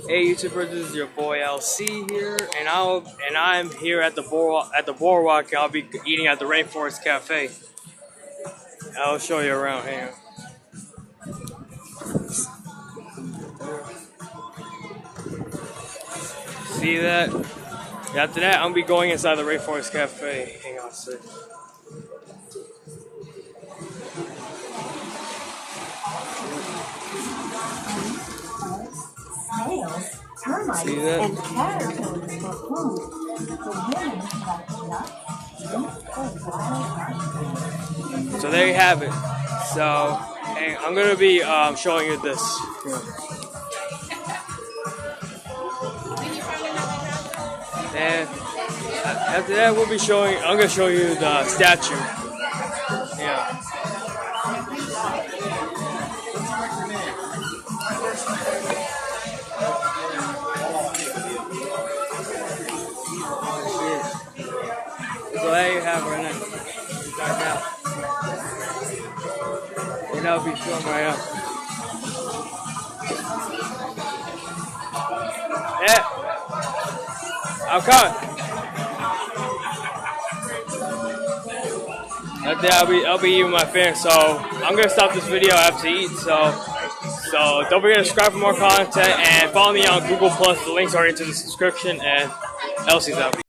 Hey YouTubers, this is your boy LC here, and I'm here at the boardwalk. And I'll be eating at the Rainforest Cafe. I'll show you around here. See that? After that, I'm gonna be going inside the Rainforest Cafe. Hang on a sec. Snails, termites, and caterpillars for food. The women collect nuts. So there you have it. So, hey, I'm gonna be showing you this. And after that, I'm gonna show you the statue. Yeah. So there you have it right now. And that'll be filmed right now. Yeah. I'm coming. After that, I'll be eating my family. So I'm gonna stop this video after eat. So don't forget to subscribe for more content and follow me on Google+. The links are into the description. And Elsie's out.